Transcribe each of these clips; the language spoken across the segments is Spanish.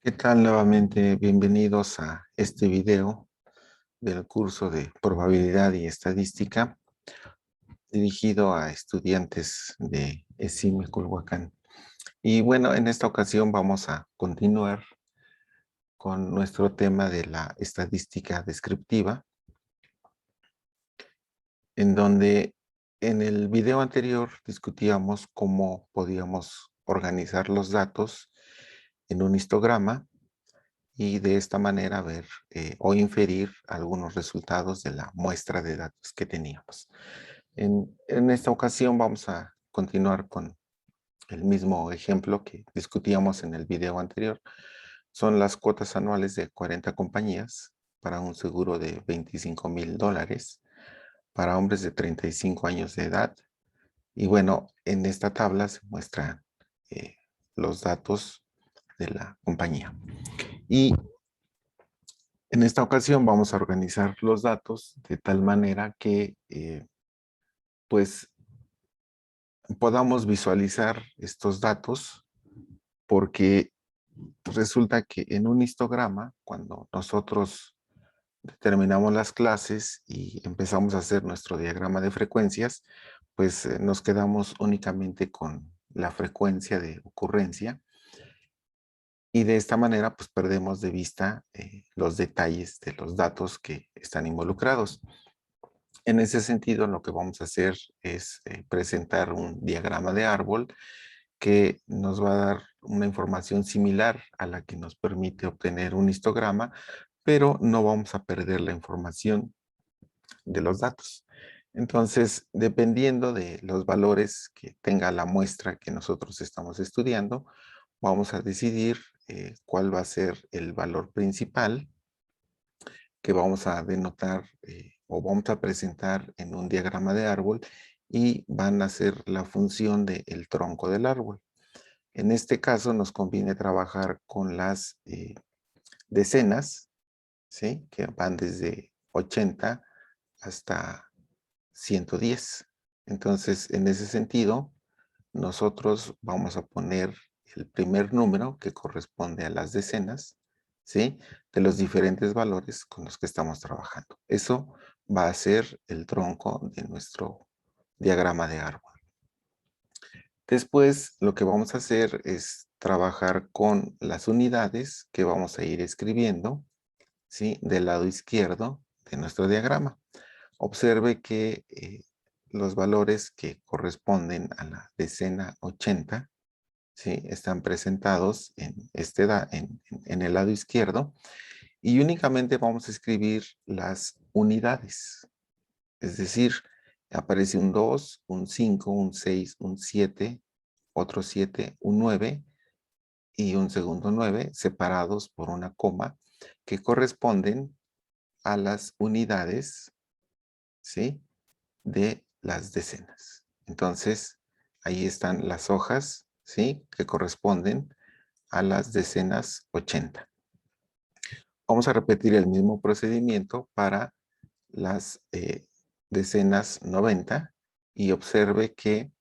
¿Qué tal nuevamente? Bienvenidos a este video del curso de probabilidad y estadística dirigido a estudiantes de ESIME Culhuacán. Y bueno, en esta ocasión vamos a continuar con nuestro tema de la estadística descriptiva, en donde en el video anterior discutíamos cómo podíamos organizar los datos en un histograma y de esta manera ver o inferir algunos resultados de la muestra de datos que teníamos. En esta ocasión vamos a continuar con el mismo ejemplo que discutíamos en el video anterior. Son las cuotas anuales de 40 compañías para un seguro de $25,000 para hombres de 35 años de edad. Y bueno, en esta tabla se muestran eh, los datos de la compañía. Y en esta ocasión vamos a organizar los datos de tal manera que pues podamos visualizar estos datos, porque resulta que en un histograma, cuando nosotros determinamos las clases y empezamos a hacer nuestro diagrama de frecuencias, pues nos quedamos únicamente con la frecuencia de ocurrencia y de esta manera pues perdemos de vista los detalles de los datos que están involucrados. En ese sentido, lo que vamos a hacer es presentar un diagrama de árbol que nos va a dar una información similar a la que nos permite obtener un histograma, pero no vamos a perder la información de los datos. Entonces, dependiendo de los valores que tenga la muestra que nosotros estamos estudiando, vamos a decidir cuál va a ser el valor principal que vamos a denotar o vamos a presentar en un diagrama de árbol y van a ser la función del tronco del árbol. En este caso nos conviene trabajar con las decenas, ¿sí? Que van desde 80 hasta 110. Entonces, en ese sentido, nosotros vamos a poner el primer número que corresponde a las decenas, ¿sí? De los diferentes valores con los que estamos trabajando. Eso va a ser el tronco de nuestro diagrama de árbol. Después, lo que vamos a hacer es trabajar con las unidades que vamos a ir escribiendo, ¿sí? Del lado izquierdo de nuestro diagrama. Observe que los valores que corresponden a la decena 80, ¿sí? Están presentados en el lado izquierdo y únicamente vamos a escribir las unidades. Es decir, aparece un 2, un 5, un 6, un 7, otro 7, un 9 y un segundo 9 separados por una coma que corresponden a las unidades, ¿sí? De las decenas. Entonces, ahí están las hojas, ¿sí? Que corresponden a las decenas 80. Vamos a repetir el mismo procedimiento para las decenas 90 y observe que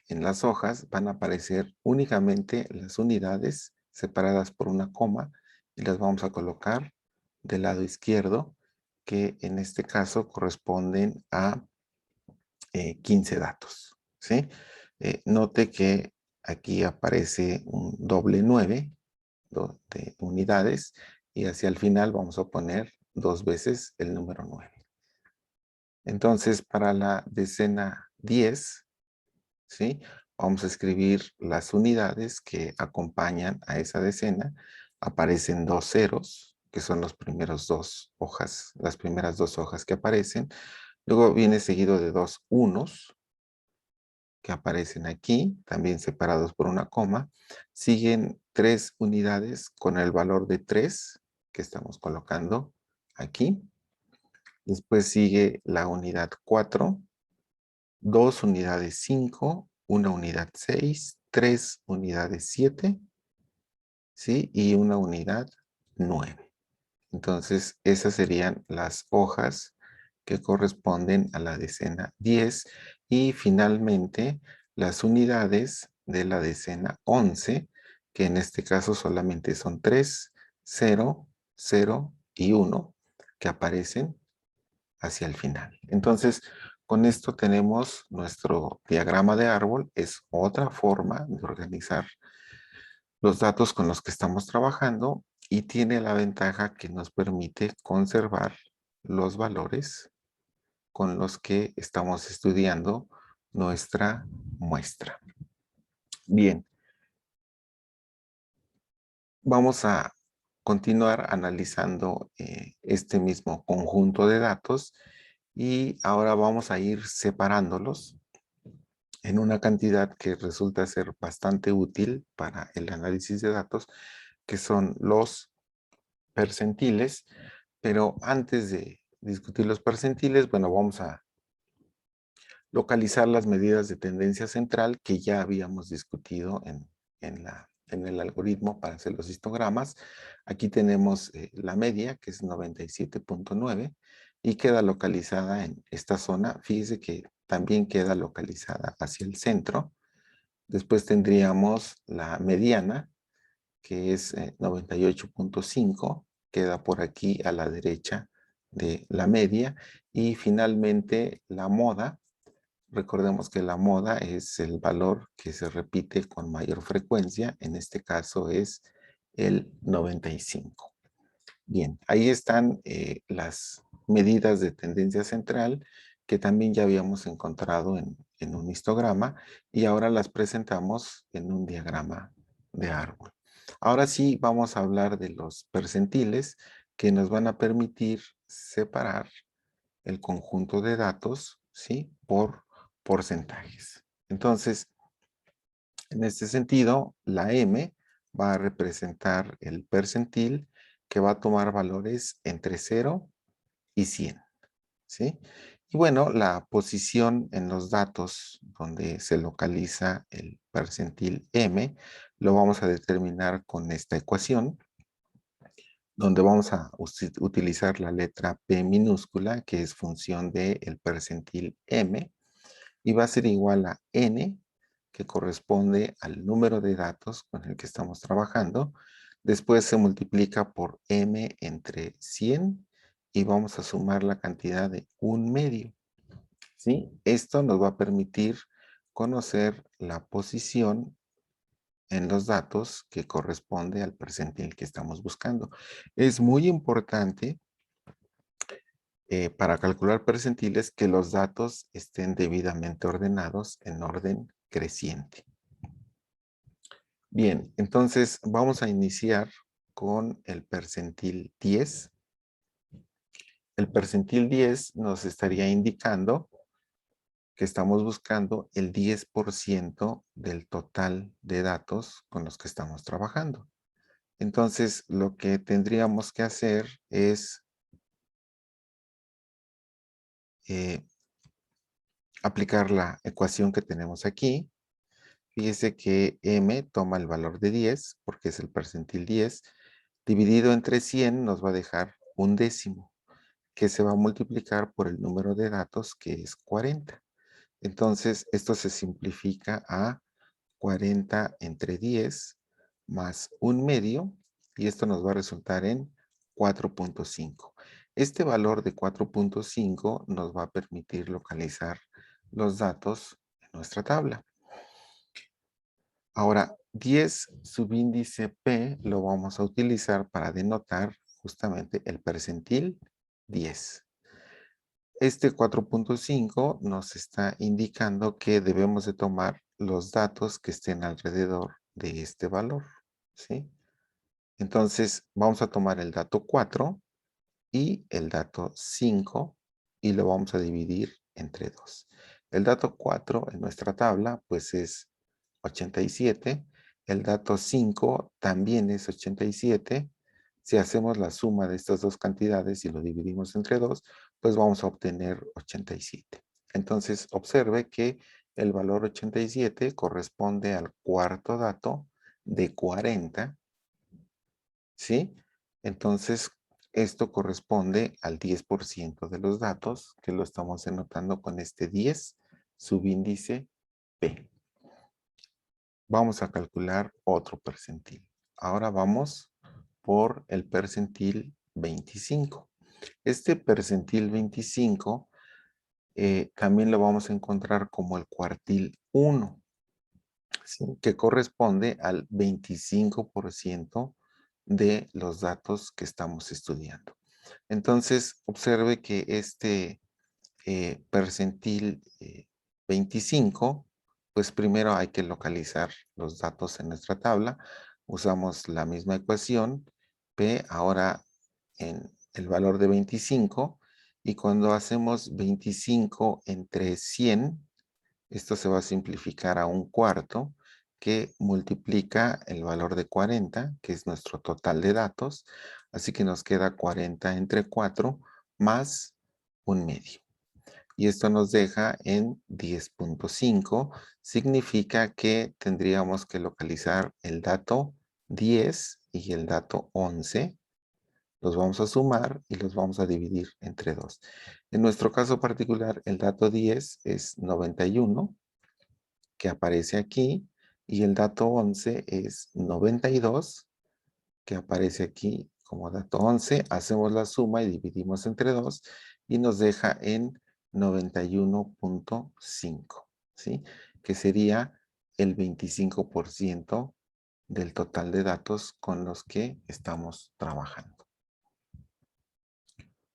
en las hojas van a aparecer únicamente las unidades separadas por una coma y las vamos a colocar del lado izquierdo, que en este caso corresponden a 15 datos, ¿sí? Note que aquí aparece un doble 9 de unidades y hacia el final vamos a poner dos veces el número 9. Entonces, para la decena 10, ¿sí? Vamos a escribir las unidades que acompañan a esa decena. Aparecen dos ceros, que son los primeros dos hojas, las primeras dos hojas que aparecen. Luego viene seguido de dos unos, que aparecen aquí, también separados por una coma. Siguen tres unidades con el valor de 3 que estamos colocando aquí. Después sigue la unidad 4, dos unidades 5, una unidad 6, tres unidades 7, ¿sí? Y una unidad 9. Entonces, esas serían las hojas que corresponden a la decena 10 y finalmente las unidades de la decena 11, que en este caso solamente son 3, 0, 0 y 1 que aparecen hacia el final. Entonces, con esto tenemos nuestro diagrama de árbol. Es otra forma de organizar los datos con los que estamos trabajando y tiene la ventaja que nos permite conservar los valores con los que estamos estudiando nuestra muestra. Bien, vamos a continuar analizando este mismo conjunto de datos y ahora vamos a ir separándolos en una cantidad que resulta ser bastante útil para el análisis de datos, que son los percentiles. Pero antes de discutir los percentiles, bueno, vamos a localizar las medidas de tendencia central que ya habíamos discutido en el algoritmo para hacer los histogramas. Aquí tenemos la media, que es 97.9, y queda localizada en esta zona. Fíjese que también queda localizada hacia el centro. Después tendríamos la mediana, que es 98.5, queda por aquí a la derecha de la media. Y finalmente la moda. Recordemos que la moda es el valor que se repite con mayor frecuencia. En este caso es el 95. Bien, ahí están las medidas de tendencia central que también ya habíamos encontrado en un histograma y ahora las presentamos en un diagrama de árbol. Ahora sí vamos a hablar de los percentiles que nos van a permitir separar el conjunto de datos, ¿sí? Por porcentajes. Entonces, en este sentido, la M va a representar el percentil que va a tomar valores entre 0 y 100, ¿sí? Y bueno, la posición en los datos donde se localiza el percentil M lo vamos a determinar con esta ecuación, donde vamos a utilizar la letra P minúscula, que es función del percentil M, y va a ser igual a N, que corresponde al número de datos con el que estamos trabajando. Después se multiplica por M entre 100 y vamos a sumar la cantidad de 1/2. ¿Sí? Esto nos va a permitir conocer la posición en los datos que corresponde al percentil que estamos buscando. Es muy importante para calcular percentiles que los datos estén debidamente ordenados en orden creciente. Bien, entonces vamos a iniciar con el percentil 10. El percentil 10 nos estaría indicando que estamos buscando el 10% del total de datos con los que estamos trabajando. Entonces, lo que tendríamos que hacer es eh, aplicar la ecuación que tenemos aquí. Fíjese que M toma el valor de 10, porque es el percentil 10, dividido entre 100 nos va a dejar 1/10, que se va a multiplicar por el número de datos, que es 40. Entonces, esto se simplifica a 40 entre 10 más 1/2, y esto nos va a resultar en 4.5. Este valor de 4.5 nos va a permitir localizar los datos en nuestra tabla. Ahora, 10 subíndice P lo vamos a utilizar para denotar justamente el percentil 10. Este 4.5 nos está indicando que debemos de tomar los datos que estén alrededor de este valor, ¿sí? Entonces, vamos a tomar el dato 4 y el dato 5 y lo vamos a dividir entre 2. El dato 4 en nuestra tabla pues es 87. El dato 5 también es 87. Si hacemos la suma de estas dos cantidades y lo dividimos entre 2, pues vamos a obtener 87. Entonces observe que el valor 87 corresponde al cuarto dato de 40, ¿sí? Entonces, esto corresponde al 10% de los datos, que lo estamos denotando con este 10 subíndice P. Vamos a calcular otro percentil. Ahora vamos por el percentil 25. Este percentil 25 también lo vamos a encontrar como el cuartil 1, ¿sí? Que corresponde al 25% de los datos que estamos estudiando. Entonces, observe que este percentil 25, pues primero hay que localizar los datos en nuestra tabla. Usamos la misma ecuación, P ahora en el valor de 25, y cuando hacemos 25 entre 100, esto se va a simplificar a un cuarto, que multiplica el valor de 40, que es nuestro total de datos. Así que nos queda 40 entre 4 más un medio. Y esto nos deja en 10.5. Significa que tendríamos que localizar el dato 10 y el dato 11. Los vamos a sumar y los vamos a dividir entre 2. En nuestro caso particular, el dato 10 es 91, que aparece aquí, y el dato 11 es 92, que aparece aquí como dato 11. Hacemos la suma y dividimos entre 2 y nos deja en 91.5, ¿sí? Que sería el 25% del total de datos con los que estamos trabajando.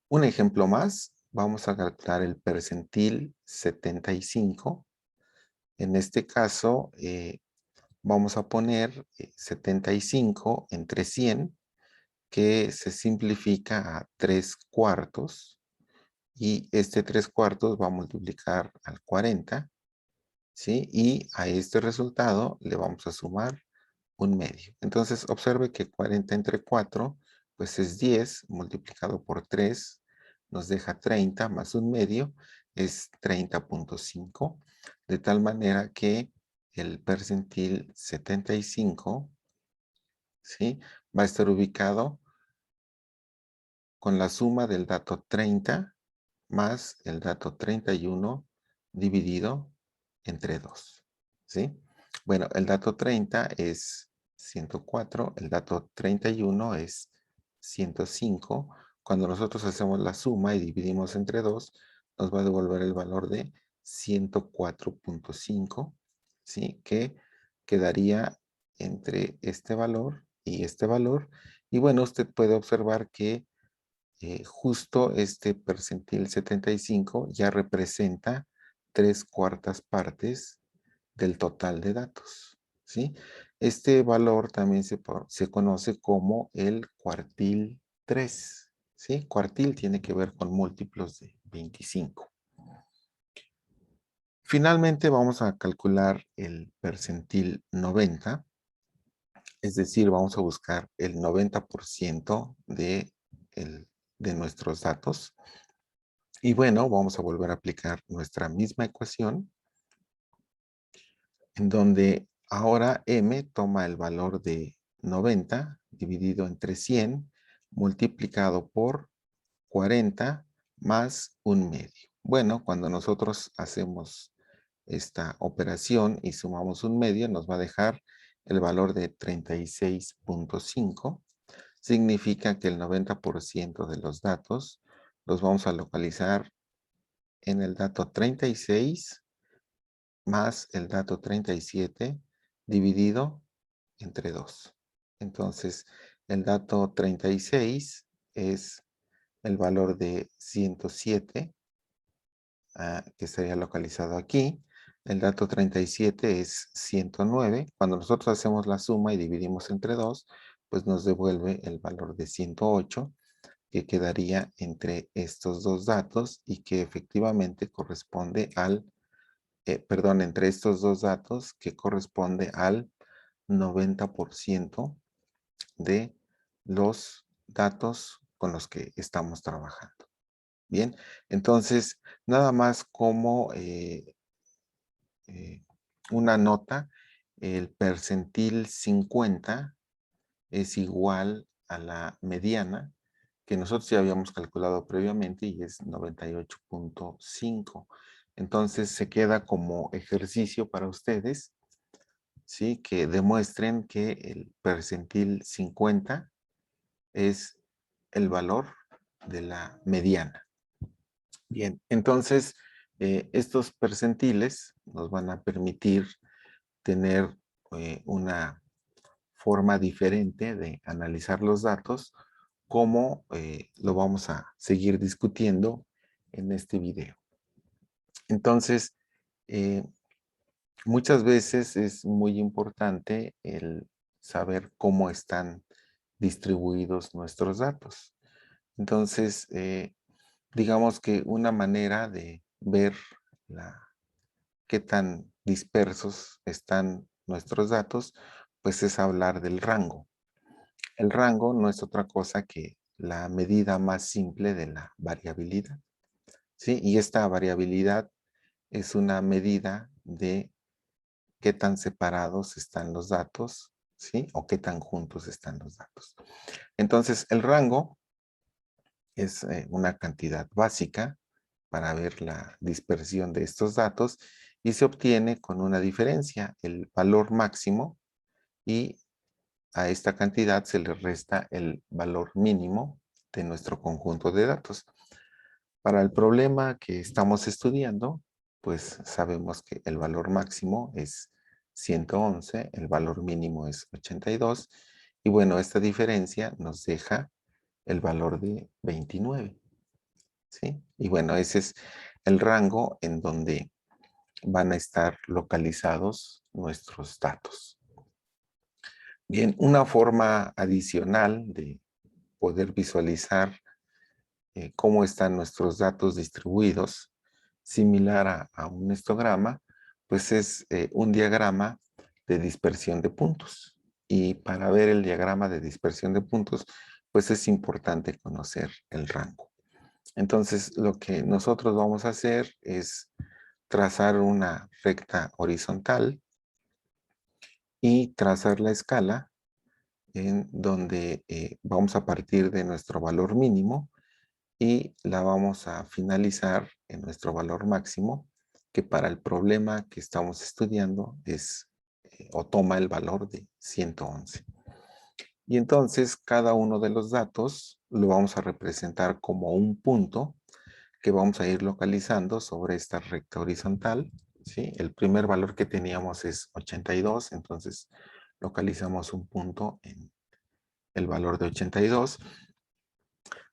Un ejemplo más, vamos a calcular el percentil 75. En este caso, vamos a poner 75 entre 100, que se simplifica a 3 cuartos, y este 3 cuartos va a multiplicar al 40, ¿sí? Y a este resultado le vamos a sumar un medio. Entonces, observe que 40 entre 4, pues es 10, multiplicado por 3, nos deja 30, más un medio, es 30.5, de tal manera que el percentil 75, ¿sí? Va a estar ubicado con la suma del dato 30 más el dato 31 dividido entre 2, ¿sí? Bueno, el dato 30 es 104, el dato 31 es 105. Cuando nosotros hacemos la suma y dividimos entre 2, nos va a devolver el valor de 104.5, ¿sí? Que quedaría entre este valor y este valor. Y bueno, usted puede observar que justo este percentil 75 ya representa 3/4 partes del total de datos, ¿sí? Este valor también se conoce como el cuartil 3, ¿sí? Cuartil tiene que ver con múltiplos de 25. Finalmente vamos a calcular el percentil 90, es decir, vamos a buscar el 90% de nuestros datos. Y bueno, vamos a volver a aplicar nuestra misma ecuación, en donde ahora m toma el valor de 90 dividido entre 100 multiplicado por 40 más un medio. Bueno, cuando nosotros hacemos esta operación y sumamos un medio, nos va a dejar el valor de 36.5. Significa que el 90% de los datos los vamos a localizar en el dato 36 más el dato 37 dividido entre 2. Entonces, el dato 36 es el valor de 107, que estaría localizado aquí. El dato 37 es 109. Cuando nosotros hacemos la suma y dividimos entre 2, pues nos devuelve el valor de 108, que quedaría entre estos dos datos y que efectivamente corresponde al, perdón, entre estos dos datos que corresponde al 90% de los datos con los que estamos trabajando. Bien, entonces, nada más como eh, una nota, el percentil 50 es igual a la mediana, que nosotros ya habíamos calculado previamente, y es 98.5. Entonces se queda como ejercicio para ustedes, ¿sí? Que demuestren que el percentil 50 es el valor de la mediana. Bien, entonces estos percentiles nos van a permitir tener una forma diferente de analizar los datos, como lo vamos a seguir discutiendo en este video. Entonces, eh, muchas veces es muy importante el saber cómo están distribuidos nuestros datos. Entonces, digamos que una manera de ver qué tan dispersos están nuestros datos, pues es hablar del rango. El rango no es otra cosa que la medida más simple de la variabilidad, ¿sí? Y esta variabilidad es una medida de qué tan separados están los datos, ¿sí? O qué tan juntos están los datos. Entonces, el rango es una cantidad básica para ver la dispersión de estos datos y se obtiene con una diferencia, el valor máximo, y a esta cantidad se le resta el valor mínimo de nuestro conjunto de datos. Para el problema que estamos estudiando, pues sabemos que el valor máximo es 111, el valor mínimo es 82, y bueno, esta diferencia nos deja el valor de 29, ¿sí? Y bueno, ese es el rango en donde van a estar localizados nuestros datos. Bien, una forma adicional de poder visualizar cómo están nuestros datos distribuidos, similar a un histograma, pues es un diagrama de dispersión de puntos. Y para ver el diagrama de dispersión de puntos, pues es importante conocer el rango. Entonces, lo que nosotros vamos a hacer es trazar una recta horizontal y trazar la escala en donde vamos a partir de nuestro valor mínimo y la vamos a finalizar en nuestro valor máximo, que para el problema que estamos estudiando es o toma el valor de 111. Y entonces cada uno de los datos lo vamos a representar como un punto que vamos a ir localizando sobre esta recta horizontal, ¿sí? El primer valor que teníamos es 82, entonces localizamos un punto en el valor de 82.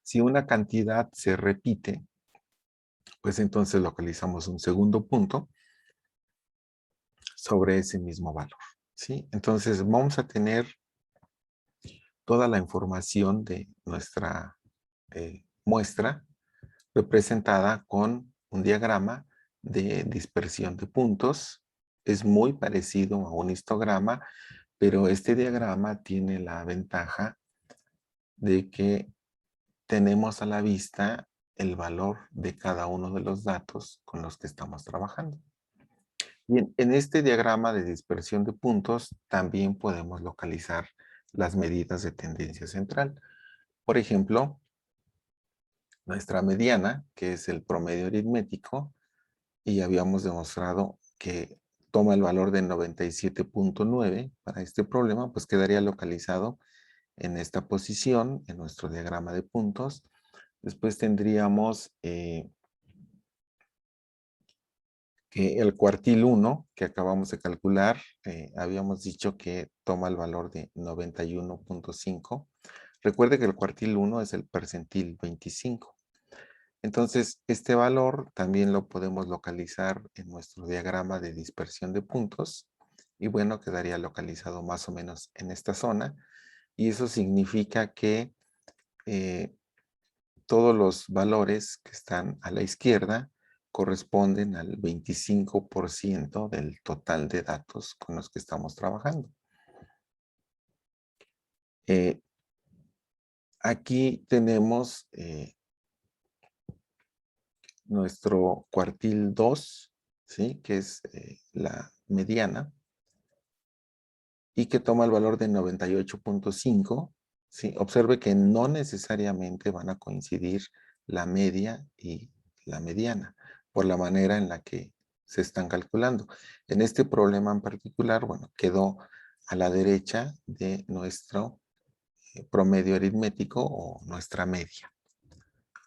Si una cantidad se repite, pues entonces localizamos un segundo punto sobre ese mismo valor, ¿sí? Entonces vamos a tener toda la información de nuestra muestra representada con un diagrama de dispersión de puntos. Es muy parecido a un histograma, pero este diagrama tiene la ventaja de que tenemos a la vista el valor de cada uno de los datos con los que estamos trabajando. Bien, en este diagrama de dispersión de puntos también podemos localizar las medidas de tendencia central. Por ejemplo, nuestra mediana, que es el promedio aritmético, y habíamos demostrado que toma el valor de 97.9 para este problema, pues quedaría localizado en esta posición, en nuestro diagrama de puntos. Después tendríamos que el cuartil 1, que acabamos de calcular, habíamos dicho que toma el valor de 91.5. Recuerde que el cuartil 1 es el percentil 25. Entonces, este valor también lo podemos localizar en nuestro diagrama de dispersión de puntos. Y bueno, quedaría localizado más o menos en esta zona. Y eso significa que todos los valores que están a la izquierda corresponden al 25% del total de datos con los que estamos trabajando. Aquí tenemos nuestro cuartil 2, ¿sí? Que es la mediana, y que toma el valor de 98.5. ¿Sí? Observe que no necesariamente van a coincidir la media y la mediana por la manera en la que se están calculando. En este problema en particular, bueno, quedó a la derecha de nuestro promedio aritmético o nuestra media.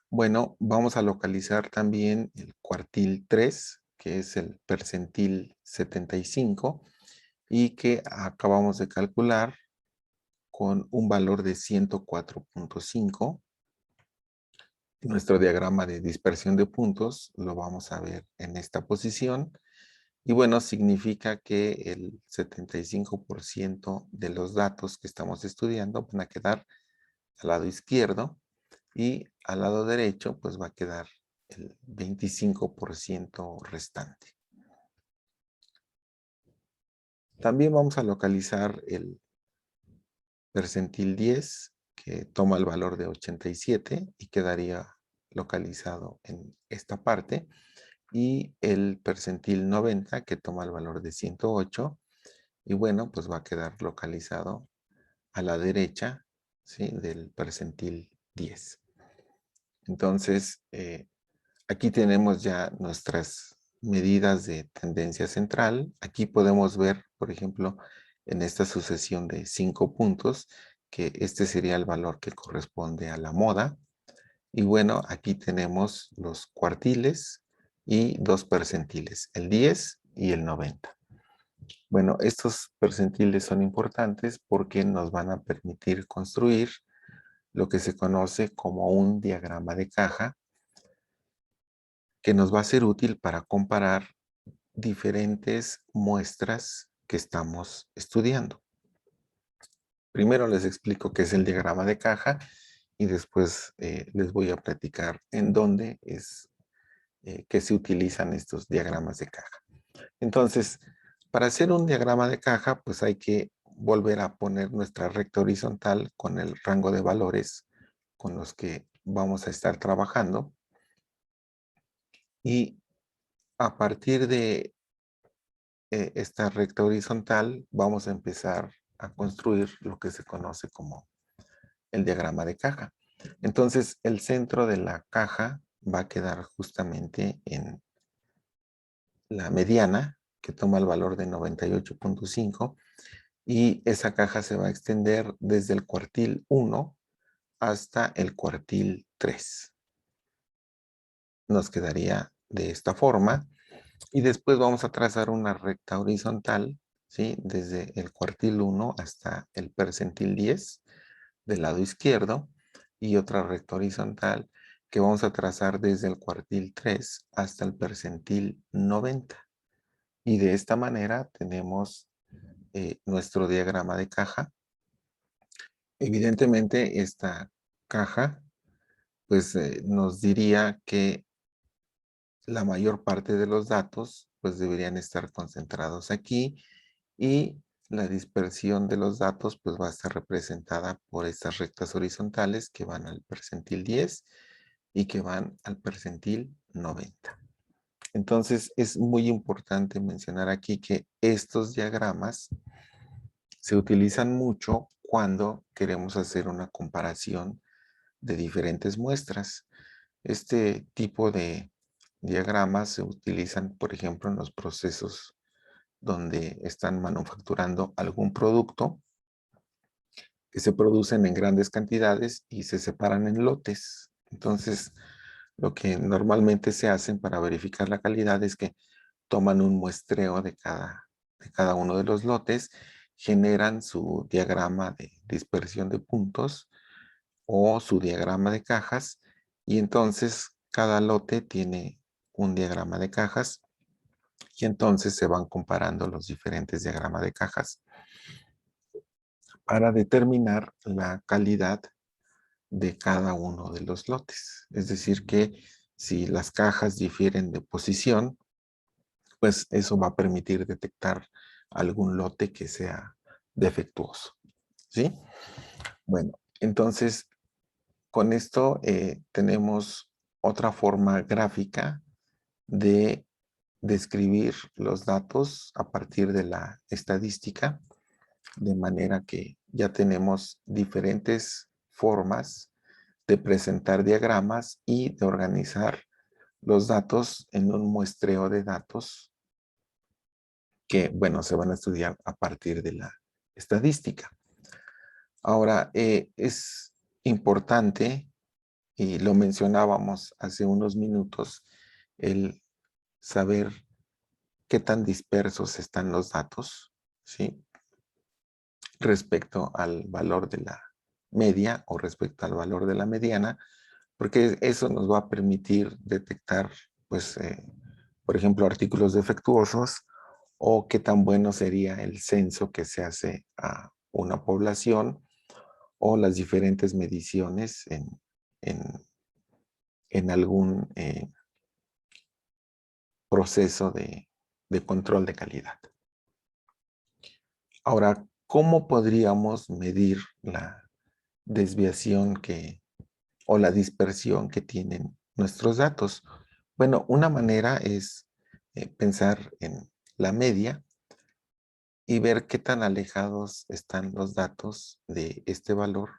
Bueno, vamos a localizar también el cuartil 3, que es el percentil 75, y que acabamos de calcular con un valor de 104.5. Nuestro diagrama de dispersión de puntos lo vamos a ver en esta posición. Y bueno, significa que el 75% de los datos que estamos estudiando van a quedar al lado izquierdo y al lado derecho pues va a quedar el 25% restante. También vamos a localizar el percentil 10, que toma el valor de 87 y quedaría localizado en esta parte, y el percentil 90, que toma el valor de 108, y bueno, pues va a quedar localizado a la derecha, ¿sí?, del percentil 10. Entonces, aquí tenemos ya nuestras medidas de tendencia central. Aquí podemos ver, por ejemplo, en esta sucesión de 5 puntos, que este sería el valor que corresponde a la moda. Y bueno, aquí tenemos los cuartiles y 2 percentiles, el 10 y el 90. Bueno, estos percentiles son importantes porque nos van a permitir construir lo que se conoce como un diagrama de caja, que nos va a ser útil para comparar diferentes muestras que estamos estudiando. Primero les explico qué es el diagrama de caja y después les voy a platicar en dónde es que se utilizan estos diagramas de caja. Entonces, para hacer un diagrama de caja, pues hay que volver a poner nuestra recta horizontal con el rango de valores con los que vamos a estar trabajando. Y a partir de esta recta horizontal, vamos a empezar a construir lo que se conoce como el diagrama de caja. Entonces, el centro de la caja va a quedar justamente en la mediana, que toma el valor de 98.5, y esa caja se va a extender desde el cuartil 1 hasta el cuartil 3. Nos quedaría de esta forma. Y después vamos a trazar una recta horizontal, ¿sí?, desde el cuartil 1 hasta el percentil 10 del lado izquierdo, y otra recta horizontal que vamos a trazar desde el cuartil 3 hasta el percentil 90. Y de esta manera tenemos nuestro diagrama de caja. Evidentemente esta caja pues nos diría que la mayor parte de los datos pues deberían estar concentrados aquí, y la dispersión de los datos pues va a estar representada por estas rectas horizontales que van al percentil 10 y que van al percentil 90. Entonces es muy importante mencionar aquí que estos diagramas se utilizan mucho cuando queremos hacer una comparación de diferentes muestras. Este tipo de diagramas se utilizan, por ejemplo, en los procesos donde están manufacturando algún producto, que se producen en grandes cantidades y se separan en lotes. Entonces, lo que normalmente se hacen para verificar la calidad es que toman un muestreo de cada uno de los lotes, generan su diagrama de dispersión de puntos o su diagrama de cajas, y entonces cada lote tiene un diagrama de cajas, y entonces se van comparando los diferentes diagramas de cajas para determinar la calidad de cada uno de los lotes. Es decir, que si las cajas difieren de posición, pues eso va a permitir detectar algún lote que sea defectuoso, ¿sí? Bueno, entonces con esto tenemos otra forma gráfica de describir los datos a partir de la estadística, de manera que ya tenemos diferentes formas de presentar diagramas y de organizar los datos en un muestreo de datos que, bueno, se van a estudiar a partir de la estadística. Ahora, es importante, y lo mencionábamos hace unos minutos, el saber qué tan dispersos están los datos, ¿sí? Respecto al valor de la media o respecto al valor de la mediana, porque eso nos va a permitir detectar, pues, por ejemplo, artículos defectuosos o qué tan bueno sería el censo que se hace a una población o las diferentes mediciones en, en algún proceso de control de calidad. Ahora, ¿cómo podríamos medir la desviación o la dispersión que tienen nuestros datos? Bueno, una manera es pensar en la media y ver qué tan alejados están los datos de este valor,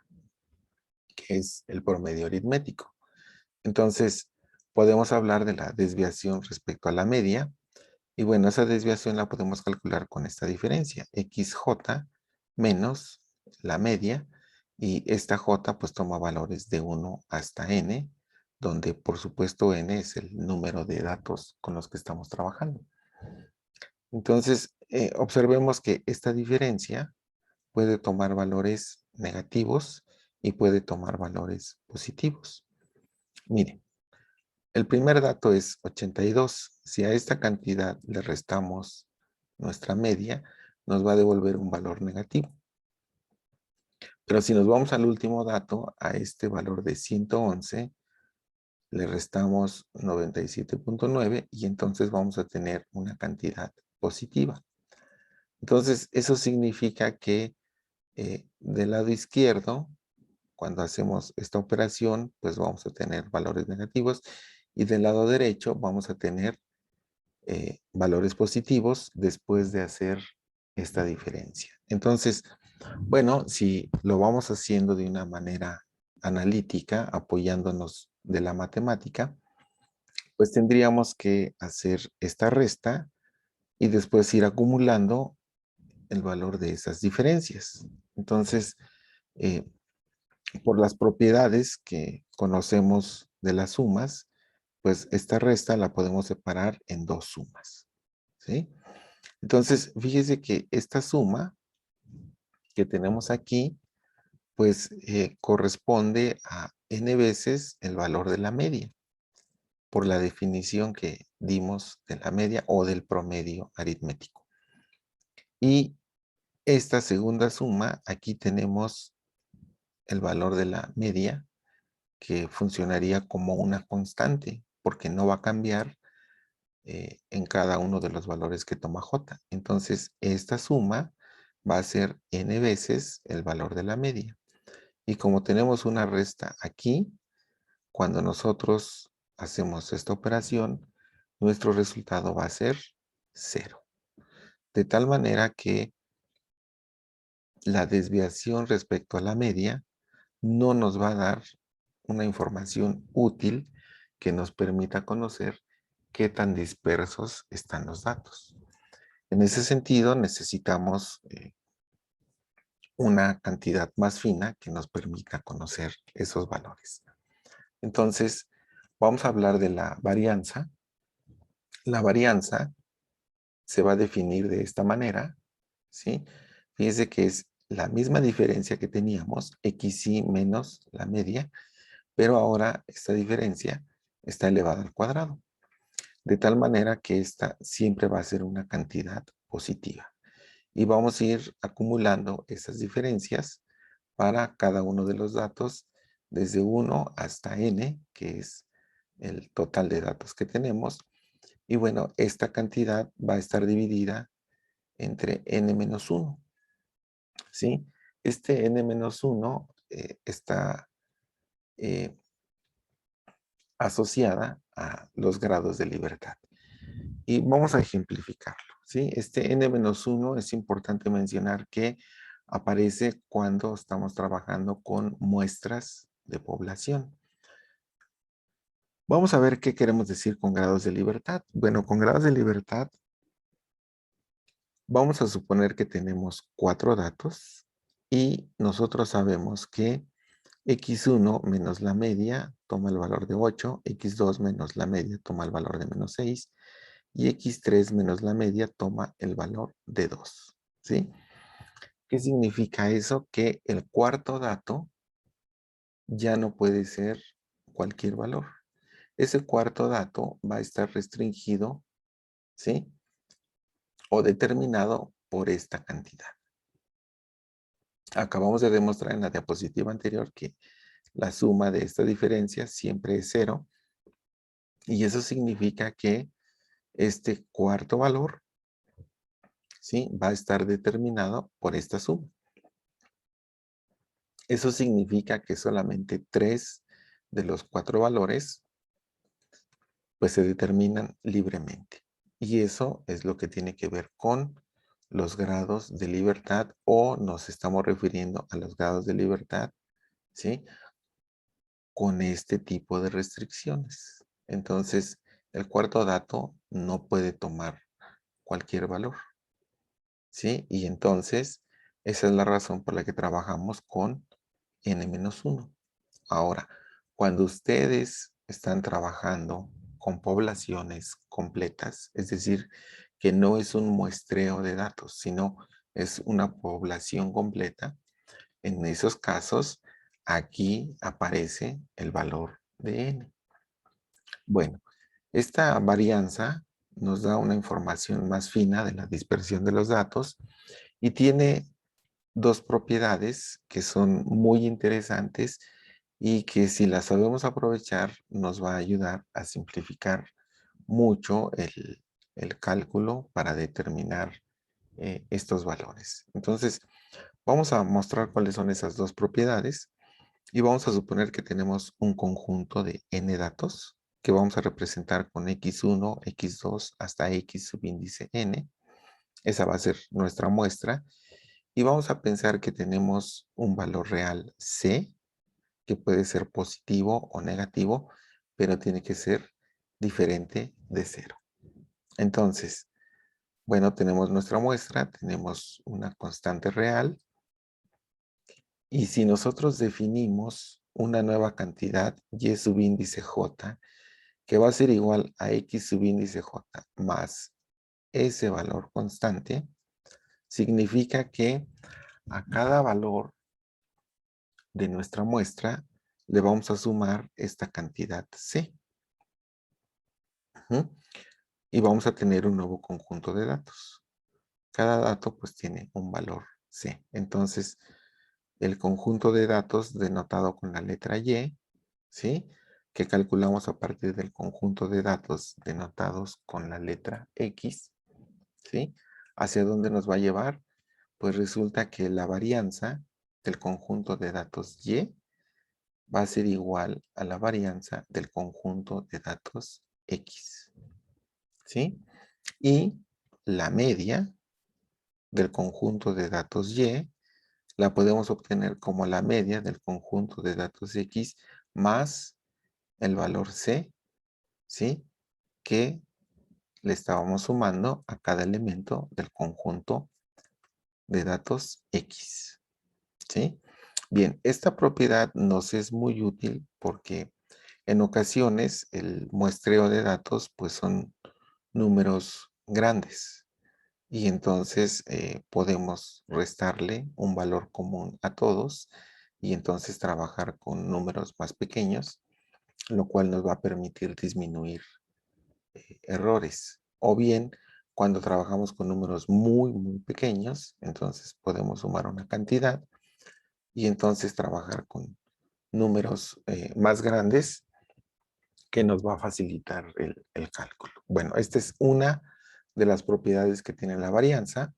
que es el promedio aritmético. Entonces, podemos hablar de la desviación respecto a la media, y bueno, esa desviación la podemos calcular con esta diferencia, xj menos la media, y esta j pues toma valores de 1 hasta n, donde por supuesto n es el número de datos con los que estamos trabajando. Entonces, observemos que esta diferencia puede tomar valores negativos y puede tomar valores positivos. Miren, el primer dato es 82. Si a esta cantidad le restamos nuestra media, nos va a devolver un valor negativo. Pero si nos vamos al último dato, a este valor de 111, le restamos 97.9 y entonces vamos a tener una cantidad positiva. Entonces, eso significa que del lado izquierdo, cuando hacemos esta operación, pues vamos a tener valores negativos y del lado derecho vamos a tener valores positivos después de hacer esta diferencia. Entonces, bueno, si lo vamos haciendo de una manera analítica, apoyándonos de la matemática, pues tendríamos que hacer esta resta y después ir acumulando el valor de esas diferencias. Entonces, eh, por las propiedades que conocemos de las sumas, pues esta resta la podemos separar en dos sumas, ¿sí? Entonces, fíjese que esta suma que tenemos aquí, pues corresponde a n veces el valor de la media, por la definición que dimos de la media o del promedio aritmético. Y esta segunda suma, aquí tenemos el valor de la media, que funcionaría como una constante, porque no va a cambiar en cada uno de los valores que toma J. Entonces, esta suma va a ser n veces el valor de la media. Y como tenemos una resta aquí, cuando nosotros hacemos esta operación, nuestro resultado va a ser 0. De tal manera que la desviación respecto a la media no nos va a dar una información útil que nos permita conocer qué tan dispersos están los datos. En ese sentido, necesitamos una cantidad más fina que nos permita conocer esos valores. Entonces, vamos a hablar de la varianza. La varianza se va a definir de esta manera, ¿sí? Fíjense que es la misma diferencia que teníamos, xy menos la media, pero ahora esta diferencia está elevada al cuadrado, de tal manera que esta siempre va a ser una cantidad positiva. Y vamos a ir acumulando esas diferencias para cada uno de los datos, desde 1 hasta n, que es el total de datos que tenemos. Y bueno, esta cantidad va a estar dividida entre n menos 1, ¿sí? Este n menos 1 está asociada a los grados de libertad. Y vamos a ejemplificarlo, ¿sí? Este n menos 1 es importante mencionar que aparece cuando estamos trabajando con muestras de población. Vamos a ver qué queremos decir con grados de libertad. Bueno, con grados de libertad, vamos a suponer que tenemos 4 datos Y nosotros sabemos que x1 menos la media toma el valor de 8, x2 menos la media toma el valor de menos 6 y x3 menos la media toma el valor de 2. ¿Sí? ¿Qué significa eso? Que el cuarto dato ya no puede ser cualquier valor. Ese cuarto dato va a estar restringido, ¿sí? O determinado por esta cantidad. Acabamos de demostrar en la diapositiva anterior que la suma de esta diferencia siempre es 0 y eso significa que este cuarto valor, ¿sí? Va a estar determinado por esta suma. Eso significa que solamente 3 de los 4 valores pues se determinan libremente. Y eso es lo que tiene que ver con los grados de libertad o nos estamos refiriendo a los grados de libertad, ¿sí? Con este tipo de restricciones. Entonces, el cuarto dato no puede tomar cualquier valor, ¿sí? Y entonces, esa es la razón por la que trabajamos con n-1. Ahora, cuando ustedes están trabajando con poblaciones completas, es decir, que no es un muestreo de datos, sino es una población completa, en esos casos, aquí aparece el valor de n. Bueno, esta varianza nos da una información más fina de la dispersión de los datos y tiene dos propiedades que son muy interesantes y que si las sabemos aprovechar nos va a ayudar a simplificar mucho el cálculo para determinar estos valores. Entonces, vamos a mostrar cuáles son esas dos propiedades y vamos a suponer que tenemos un conjunto de n datos que vamos a representar con x1, x2 hasta x subíndice n. Esa va a ser nuestra muestra. Y vamos a pensar que tenemos un valor real C, que puede ser positivo o negativo, pero tiene que ser diferente de 0. Entonces, bueno, tenemos nuestra muestra, tenemos una constante real, y si nosotros definimos una nueva cantidad y subíndice j, que va a ser igual a x subíndice j más ese valor constante, significa que a cada valor de nuestra muestra le vamos a sumar esta cantidad C. Y vamos a tener un nuevo conjunto de datos. Cada dato pues tiene un valor C. Entonces, el conjunto de datos denotado con la letra Y, ¿sí? Que calculamos a partir del conjunto de datos denotados con la letra X, ¿sí? ¿Hacia dónde nos va a llevar? Pues resulta que la varianza del conjunto de datos Y va a ser igual a la varianza del conjunto de datos X, ¿sí? Y la media del conjunto de datos Y la podemos obtener como la media del conjunto de datos X más el valor C, ¿sí? Que le estábamos sumando a cada elemento del conjunto de datos X, ¿sí? Bien, esta propiedad nos es muy útil porque en ocasiones el muestreo de datos pues son números grandes y entonces podemos restarle un valor común a todos y entonces trabajar con números más pequeños, lo cual nos va a permitir disminuir errores. O bien, cuando trabajamos con números muy pequeños, entonces podemos sumar una cantidad y entonces trabajar con números más grandes que nos va a facilitar el cálculo. Bueno, esta es una de las propiedades que tiene la varianza.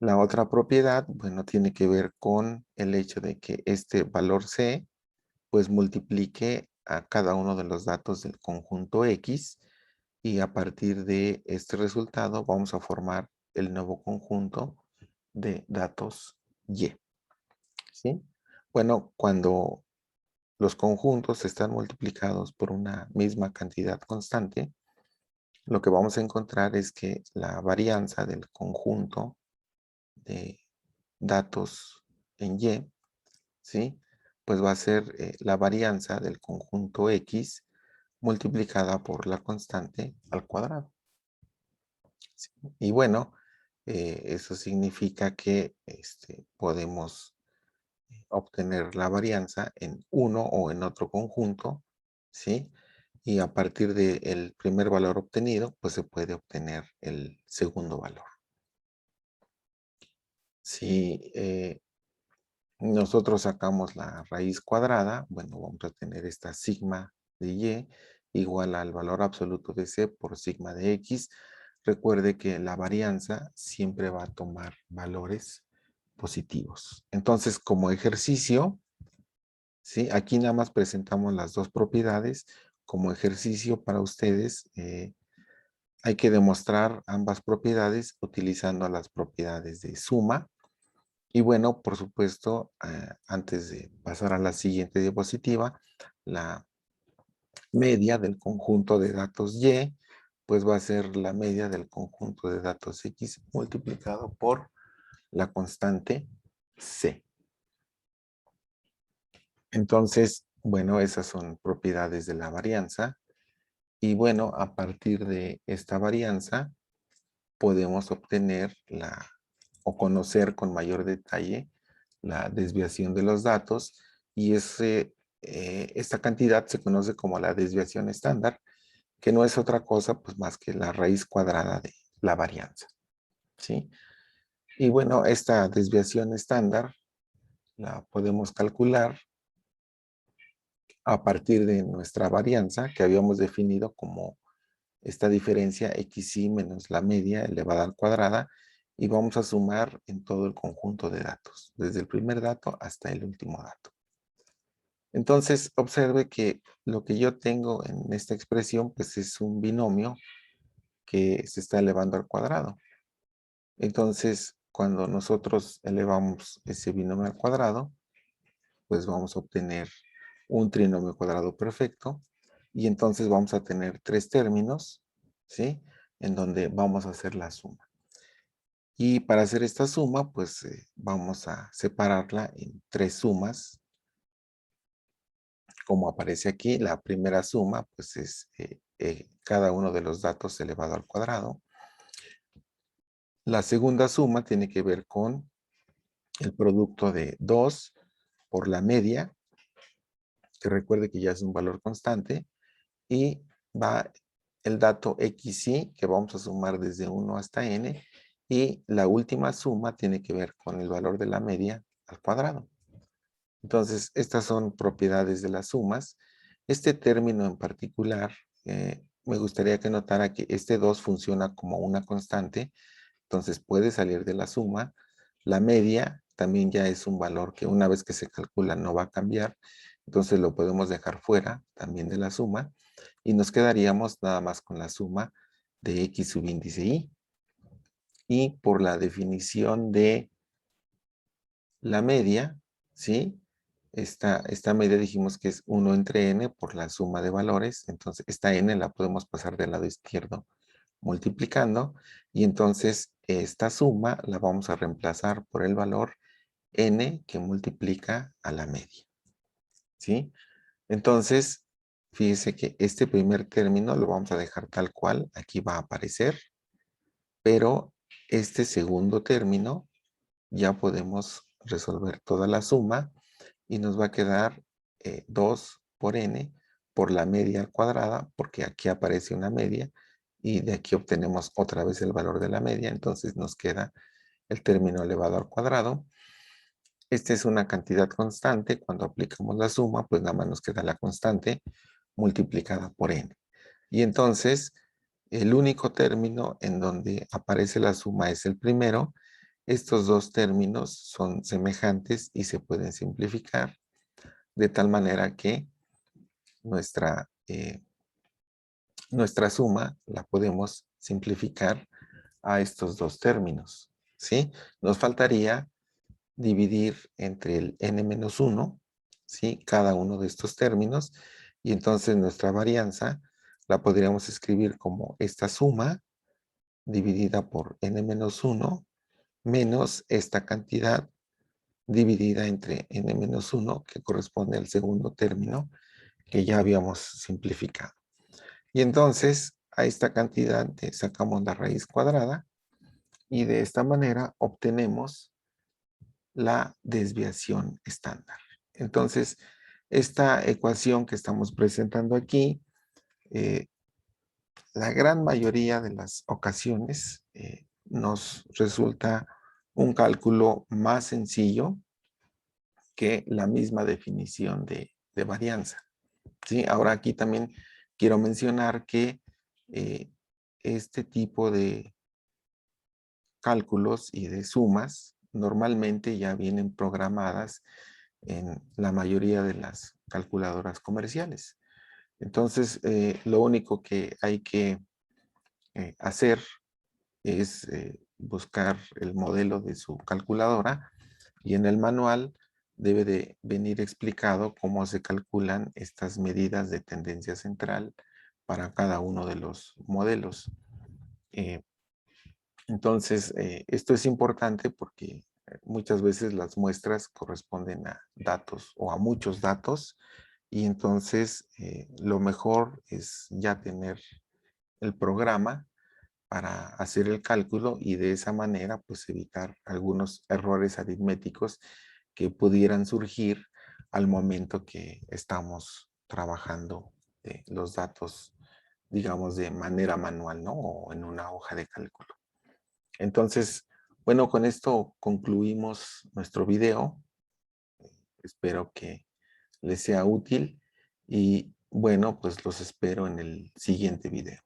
La otra propiedad, bueno, tiene que ver con el hecho de que este valor C, pues multiplique a cada uno de los datos del conjunto X y a partir de este resultado vamos a formar el nuevo conjunto de datos Y, ¿sí? Bueno, cuando los conjuntos están multiplicados por una misma cantidad constante, lo que vamos a encontrar es que la varianza del conjunto de datos en Y, ¿sí? Pues va a ser la varianza del conjunto X multiplicada por la constante al cuadrado. ¿Sí? Y bueno, eso significa que podemos obtener la varianza en uno o en otro conjunto, ¿sí? Y a partir del primer valor obtenido, pues se puede obtener el segundo valor. Si nosotros sacamos la raíz cuadrada, bueno, vamos a tener esta sigma de y igual al valor absoluto de c por sigma de x. Recuerde que la varianza siempre va a tomar valores positivos. Entonces, como ejercicio, ¿sí? Aquí nada más presentamos las dos propiedades. Como ejercicio para ustedes, hay que demostrar ambas propiedades utilizando las propiedades de suma. Y bueno, por supuesto, antes de pasar a la siguiente diapositiva, la media del conjunto de datos Y, pues va a ser la media del conjunto de datos X multiplicado por la constante C. Entonces, bueno, esas son propiedades de la varianza. Y bueno, a partir de esta varianza, podemos obtener o conocer con mayor detalle la desviación de los datos y esta cantidad se conoce como la desviación estándar, que no es otra cosa pues más que la raíz cuadrada de la varianza, ¿sí? Y bueno, esta desviación estándar la podemos calcular a partir de nuestra varianza que habíamos definido como esta diferencia xy menos la media elevada al cuadrada y vamos a sumar en todo el conjunto de datos, desde el primer dato hasta el último dato. Entonces, observe que lo que yo tengo en esta expresión, pues es un binomio que se está elevando al cuadrado. Entonces, cuando nosotros elevamos ese binomio al cuadrado, pues vamos a obtener un trinomio cuadrado perfecto y entonces vamos a tener tres términos, ¿sí? En donde vamos a hacer la suma. Y para hacer esta suma, pues vamos a separarla en tres sumas. Como aparece aquí, la primera suma, pues es cada uno de los datos elevado al cuadrado. La segunda suma tiene que ver con el producto de 2 por la media, que recuerde que ya es un valor constante, y va el dato xy, que vamos a sumar desde 1 hasta n, y la última suma tiene que ver con el valor de la media al cuadrado. Entonces, estas son propiedades de las sumas. Este término en particular, me gustaría que notara que este 2 funciona como una constante, entonces puede salir de la suma. La media también ya es un valor que una vez que se calcula no va a cambiar, entonces lo podemos dejar fuera también de la suma y nos quedaríamos nada más con la suma de x subíndice y. Y por la definición de la media, ¿sí? Esta media dijimos que es 1 entre n por la suma de valores. Entonces, esta n la podemos pasar del lado izquierdo multiplicando. Y entonces, esta suma la vamos a reemplazar por el valor n que multiplica a la media. ¿Sí? Entonces, fíjese que este primer término lo vamos a dejar tal cual. Aquí va a aparecer. Pero este segundo término ya podemos resolver toda la suma y nos va a quedar 2 por n por la media cuadrada, porque aquí aparece una media y de aquí obtenemos otra vez el valor de la media, entonces nos queda el término elevado al cuadrado. Esta es una cantidad constante, cuando aplicamos la suma, pues nada más nos queda la constante multiplicada por n. Y entonces, el único término en donde aparece la suma es el primero. Estos dos términos son semejantes y se pueden simplificar de tal manera que nuestra, nuestra suma la podemos simplificar a estos dos términos, ¿sí? Nos faltaría dividir entre el n-1, ¿sí? Cada uno de estos términos y entonces nuestra varianza la podríamos escribir como esta suma dividida por n-1 menos esta cantidad dividida entre n-1, que corresponde al segundo término que ya habíamos simplificado. Y entonces a esta cantidad le sacamos la raíz cuadrada y de esta manera obtenemos la desviación estándar. Entonces, esta ecuación que estamos presentando aquí, eh, la gran mayoría de las ocasiones nos resulta un cálculo más sencillo que la misma definición de varianza, ¿sí? Ahora aquí también quiero mencionar que eh, este tipo de cálculos y de sumas normalmente ya vienen programadas en la mayoría de las calculadoras comerciales. Entonces, lo único que hay que hacer es buscar el modelo de su calculadora y en el manual debe de venir explicado cómo se calculan estas medidas de tendencia central para cada uno de los modelos. Eh, entonces, esto es importante porque muchas veces las muestras corresponden a datos o a muchos datos y entonces lo mejor es ya tener el programa para hacer el cálculo y de esa manera pues evitar algunos errores aritméticos que pudieran surgir al momento que estamos trabajando los datos, digamos, de manera manual, ¿no? O en una hoja de cálculo. Entonces, bueno, con esto concluimos nuestro video. Espero que les sea útil y bueno, pues los espero en el siguiente video.